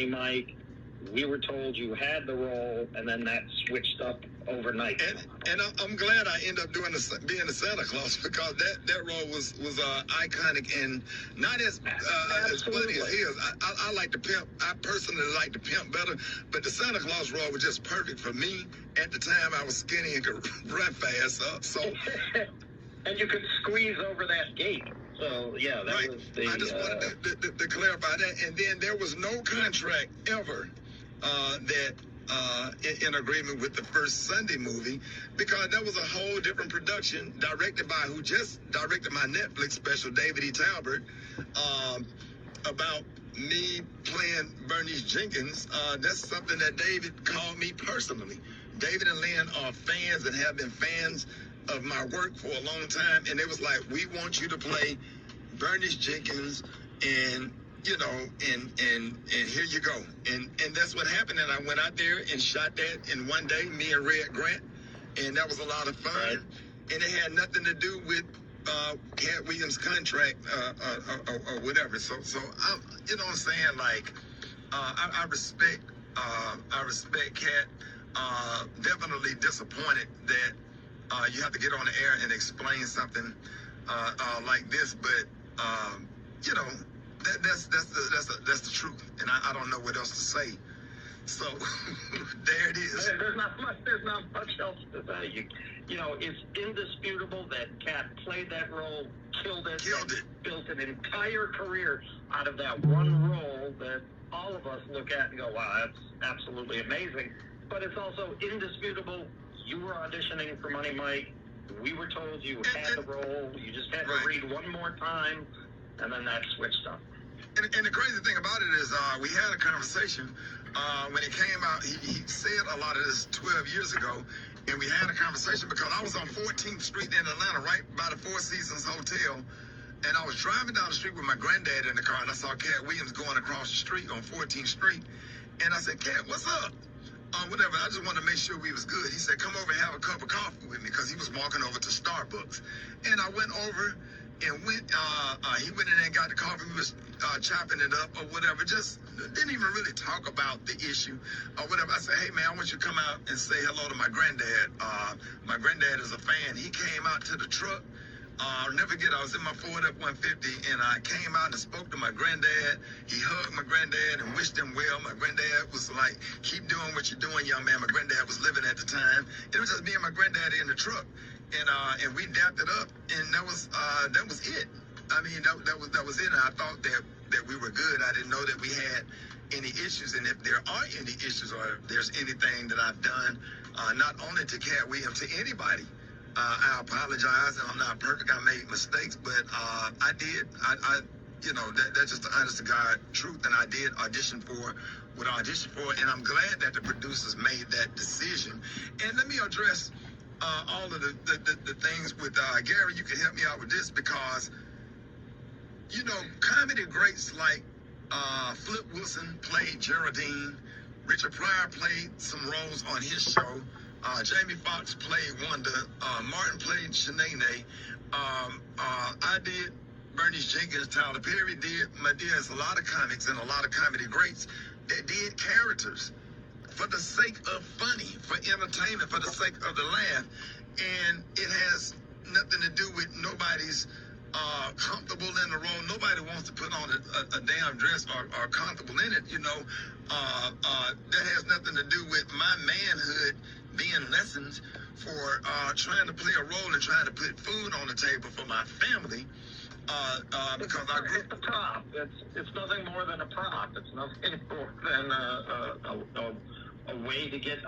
Mike, we were told you had the role, and then that switched up overnight. And I'm glad I ended up being the Santa Claus, because that role was iconic and not as funny as his. I like the pimp. I personally like the pimp better, but the Santa Claus role was just perfect for me. At the time, I was skinny and could run fast. So and you could squeeze over that gate. So, yeah, that right. was the... I just wanted to clarify that. And then there was no contract ever that in agreement with the first Sunday movie, because that was a whole different production directed by who just directed my Netflix special, David E. Talbert, about me playing Bernice Jenkins. That's something that David called me personally. David and Lynn are fans and have been fans of my work for a long time, and it was like, we want you to play Bernice Jenkins, and you know, and here you go, and that's what happened. And I went out there and shot that in one day, me and Red Grant, and that was a lot of fun. Right. And it had nothing to do with Katt Williams' contract or whatever. So I'm, you know what I'm saying? Like, I respect Katt. Definitely disappointed that you have to get on the air and explain something like this, but you know, that's the truth, and I don't know what else to say. So there it is. There's not much else to say. You know, it's indisputable that Katt played that role, killed it, built an entire career out of that one role that all of us look at and go, wow, that's absolutely amazing. But it's also indisputable. You were auditioning for Money Mike. We were told you had the role. You just had to read one more time, and then that switched up. And the crazy thing about it is, we had a conversation when it came out. He said a lot of this 12 years ago, and we had a conversation because I was on 14th Street in Atlanta, right by the Four Seasons Hotel, and I was driving down the street with my granddad in the car, and I saw Katt Williams going across the street on 14th Street, and I said, Katt, what's up? Whatever, I just wanted to make sure we was good. He said, come over and have a cup of coffee with me, because he was walking over to Starbucks. And I went over and he went in and got the coffee. We was chopping it up or whatever. Just didn't even really talk about the issue or whatever. I said, hey, man, I want you to come out and say hello to my granddad. My granddad is a fan. He came out to the truck. I'll never forget, I was in my Ford F-150, and I came out and spoke to my granddad. He hugged my granddad and wished him well. My granddad was like, keep doing what you're doing, young man. My granddad was living at the time. It was just me and my granddad in the truck. And we dapped it up, and that was it. I mean, that was it. And I thought that we were good. I didn't know that we had any issues. And if there are any issues, or if there's anything that I've done, not only to Katt Williams, to anybody, I apologize, and I'm not perfect. I made mistakes, but I did. You know, that's just the honest to God truth. And I did audition for what I auditioned for, and I'm glad that the producers made that decision. And let me address all of the things with Gary. You can help me out with this, because, you know, comedy greats like Flip Wilson played Geraldine. Richard Pryor played some roles on his show. Jamie Foxx played Wanda. Martin played Shanae. I did Bernice Jenkins. Tyler Perry did. There's a lot of comics and a lot of comedy greats that did characters for the sake of funny, for entertainment, for the sake of the laugh. And it has nothing to do with nobody's comfortable in the role. Nobody wants to put on a damn dress or comfortable in it, you know. That has nothing to do with my manhood being lessened for trying to play a role and trying to put food on the table for my family. Because it's a prop. It's nothing more than a prop. It's nothing more than a way to get